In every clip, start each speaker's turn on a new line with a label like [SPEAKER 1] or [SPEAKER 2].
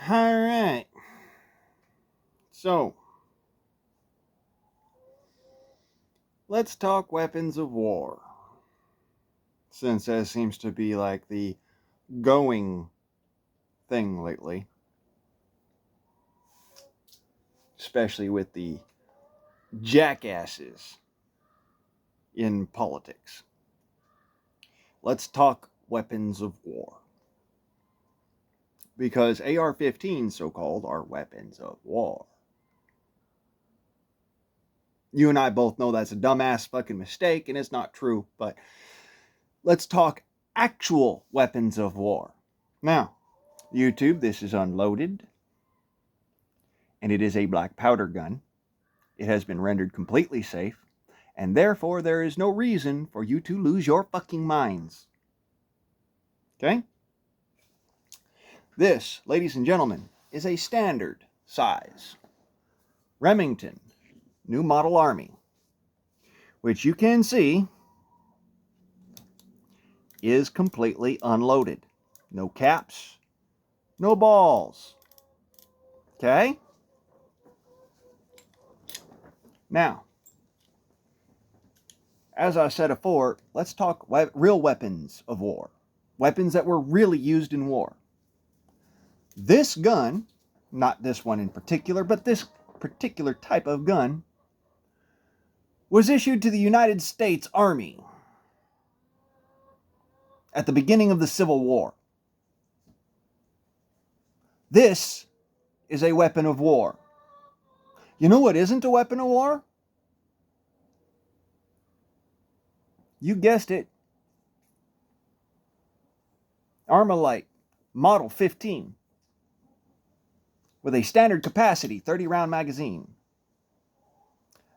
[SPEAKER 1] All right. So, let's talk weapons of war. Since that seems to be like the going thing lately, especially with the jackasses in politics. Let's talk weapons of war. Because AR-15s, so called, are weapons of war. You and I both know that's a dumbass fucking mistake and it's not true, but let's talk actual weapons of war. Now, YouTube, this is unloaded, and it is a black powder gun. It has been rendered completely safe, and therefore there is no reason for you to lose your fucking minds. Okay? This, ladies and gentlemen, is a standard size Remington New Model Army, which you can see is completely unloaded. No caps, no balls. Okay? Now, as I said before, let's talk real weapons of war. Weapons that were really used in war. This gun, not this one in particular, but this particular type of gun, was issued to the United States Army at the beginning of the Civil War. This is a weapon of war. You know what isn't a weapon of war? You guessed it. Armalite Model 15 with a standard capacity 30 round magazine.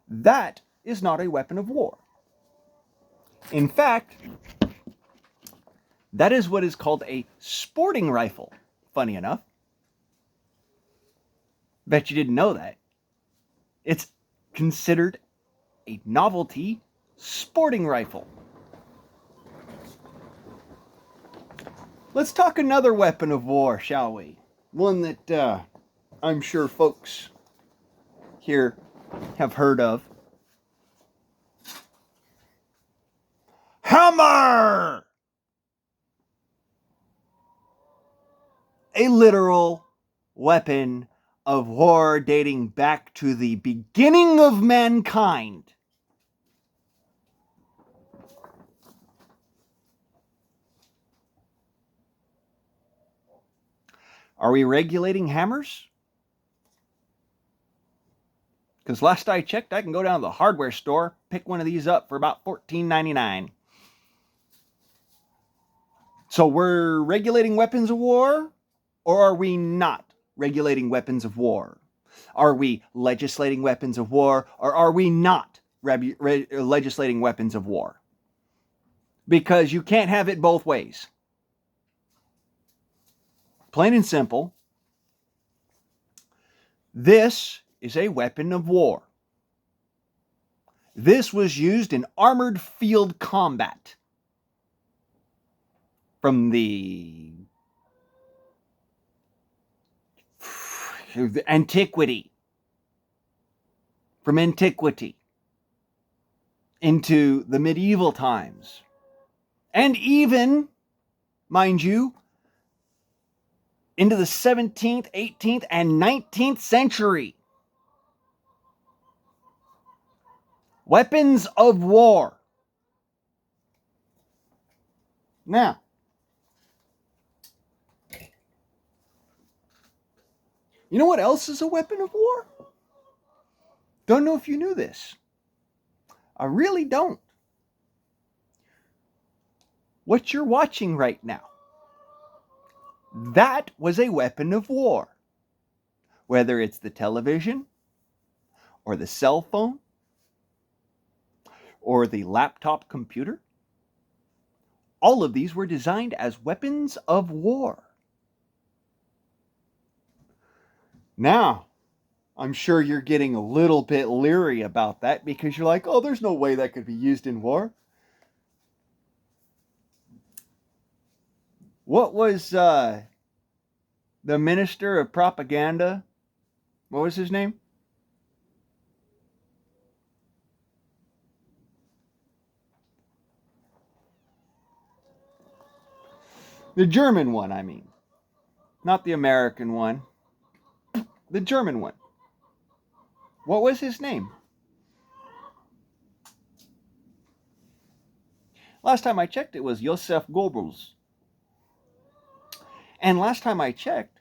[SPEAKER 1] That is not a weapon of war. In fact, that is what is called a sporting rifle, funny enough. Bet you didn't know that. It's considered a novelty sporting rifle. Let's talk another weapon of war, shall we? One that I'm sure folks here have heard of. Hammer! A literal weapon of war dating back to the beginning of mankind. Are we regulating hammers? Because last I checked, I can go down to the hardware store, pick one of these up for about $14.99. So we're regulating weapons of war? Or are we not regulating weapons of war? Are we legislating weapons of war? Or are we not legislating weapons of war? Because you can't have it both ways. Plain and simple, this is a weapon of war. This was used in armored field combat from the antiquity. From antiquity into the medieval times. And even, mind you, into the 17th, 18th, and 19th century. Weapons of war. Now, you know what else is a weapon of war? Don't know if you knew this. I really don't. What you're watching right now, that was a weapon of war. Whether it's the television, or the cell phone, or the laptop computer, all of these were designed as weapons of war. Now, I'm sure you're getting a little bit leery about that because you're like, oh, there's no way that could be used in war. What was the minister of propaganda, what was his name? The German one, I mean. Not the American one. The German one. What was his name? Last time I checked, it was Josef Goebbels. And last time I checked,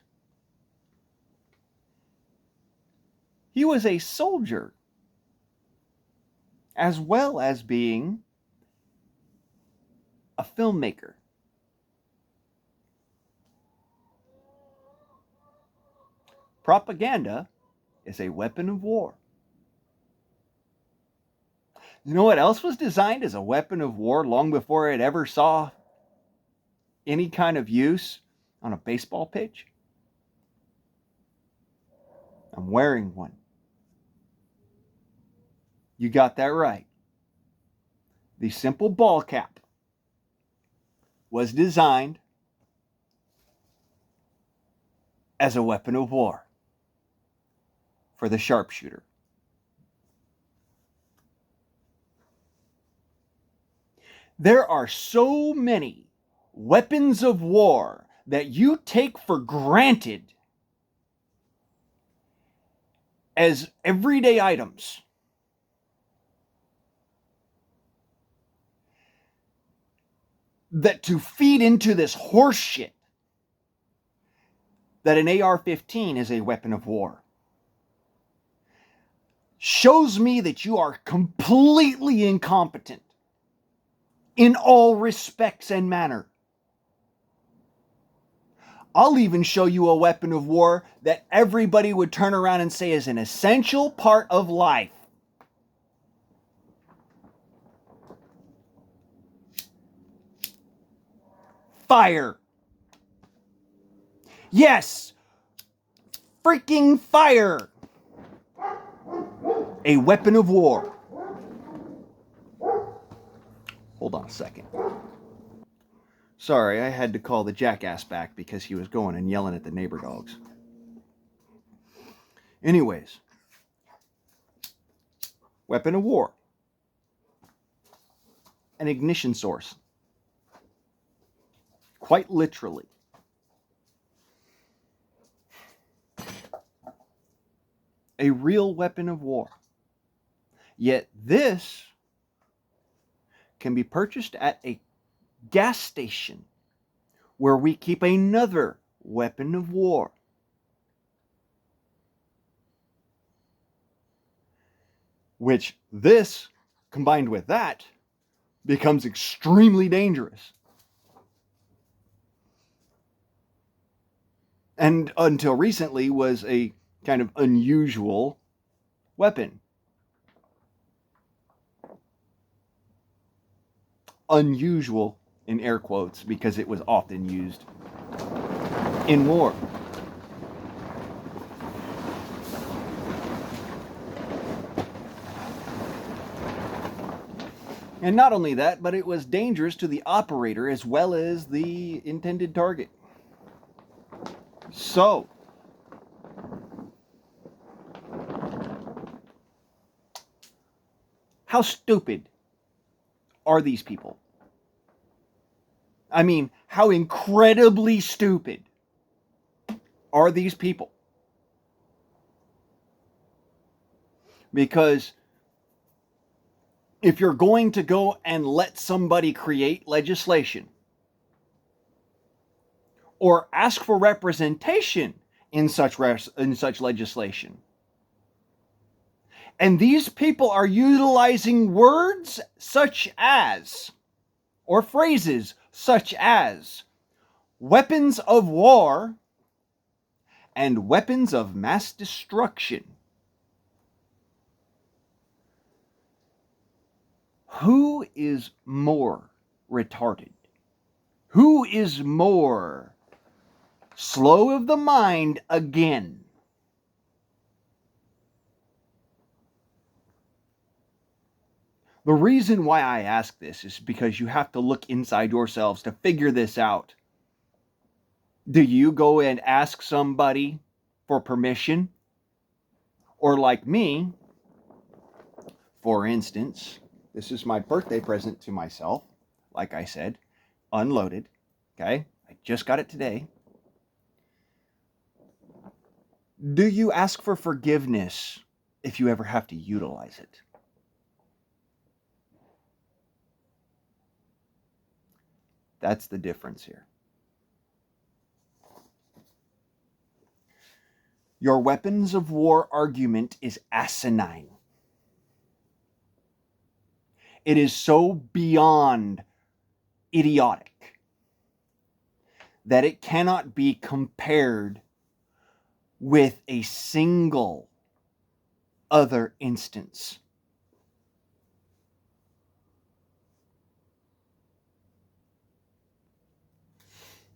[SPEAKER 1] he was a soldier, as well as being a filmmaker. Propaganda is a weapon of war. You know what else was designed as a weapon of war long before it ever saw any kind of use on a baseball pitch? I'm wearing one. You got that right. The simple ball cap was designed as a weapon of war for the sharpshooter. There are so many weapons of war that you take for granted as everyday items. That to feed into this horse shit that an AR-15 is a weapon of war shows me that you are completely incompetent in all respects and manner. I'll even show you a weapon of war that everybody would turn around and say is an essential part of life. Fire. Yes, freaking fire. A weapon of war. Hold on a second. Sorry, I had to call the jackass back because he was going and yelling at the neighbor dogs. Anyways, weapon of war. An ignition source. Quite literally. A real weapon of war. Yet this can be purchased at a gas station where we keep another weapon of war. Which this, combined with that, becomes extremely dangerous. And until recently was a kind of unusual weapon. Unusual in air quotes because it was often used in war. And not only that, but it was dangerous to the operator as well as the intended target. So, how stupid are these people? I mean, how incredibly stupid are these people? Because if you're going to go and let somebody create legislation or ask for representation in such legislation, and these people are utilizing words such as, or phrases such as, weapons of war and weapons of mass destruction. Who is more retarded? Who is more slow of the mind again? The reason why I ask this is because you have to look inside yourselves to figure this out. Do you go and ask somebody for permission? Or like me, for instance, this is my birthday present to myself. Like I said, unloaded. Okay, I just got it today. Do you ask for forgiveness if you ever have to utilize it? That's the difference here. Your weapons of war argument is asinine. It is so beyond idiotic that it cannot be compared with a single other instance.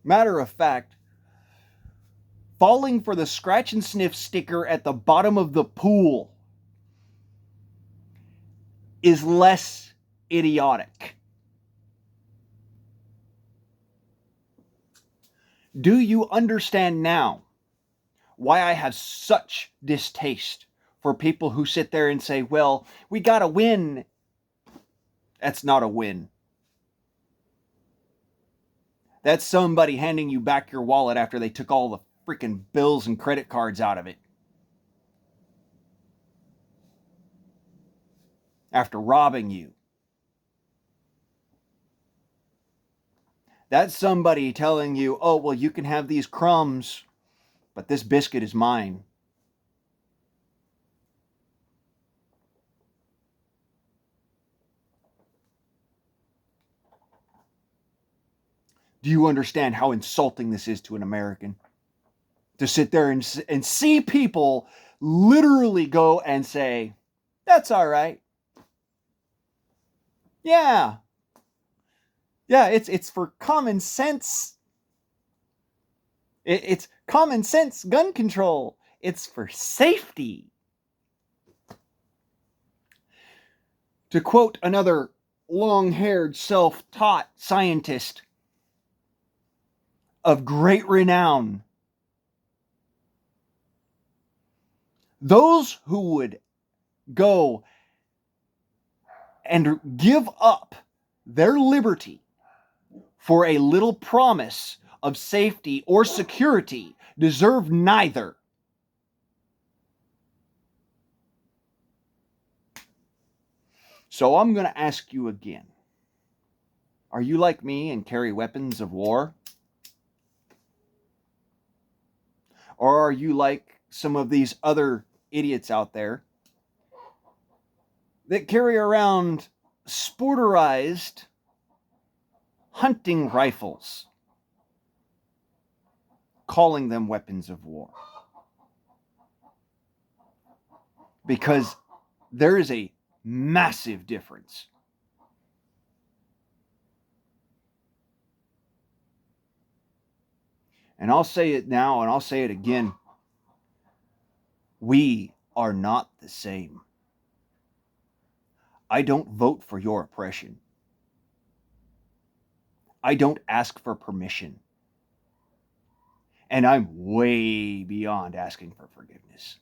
[SPEAKER 1] Matter of fact, falling for the scratch and sniff sticker at the bottom of the pool is less idiotic. Do you understand now why I have such distaste for people who sit there and say, well, we gotta win? That's not a win. That's somebody handing you back your wallet after they took all the freaking bills and credit cards out of it. After robbing you. That's somebody telling you, oh, well, you can have these crumbs, but this biscuit is mine. Do you understand how insulting this is to an American? To sit there and see people literally go and say, that's all right. Yeah. Yeah, it's for common sense. It's common sense gun control. It's for safety. To quote another long-haired, self-taught scientist of great renown, those who would go and give up their liberty for a little promise of safety or security deserve neither. So I'm going to ask you again. Are you like me and carry weapons of war? Or are you like some of these other idiots out there that carry around sporterized hunting rifles, calling them weapons of war? Because there is a massive difference. And I'll say it now and I'll say it again. We are not the same. I don't vote for your oppression. I don't ask for permission. And I'm way beyond asking for forgiveness.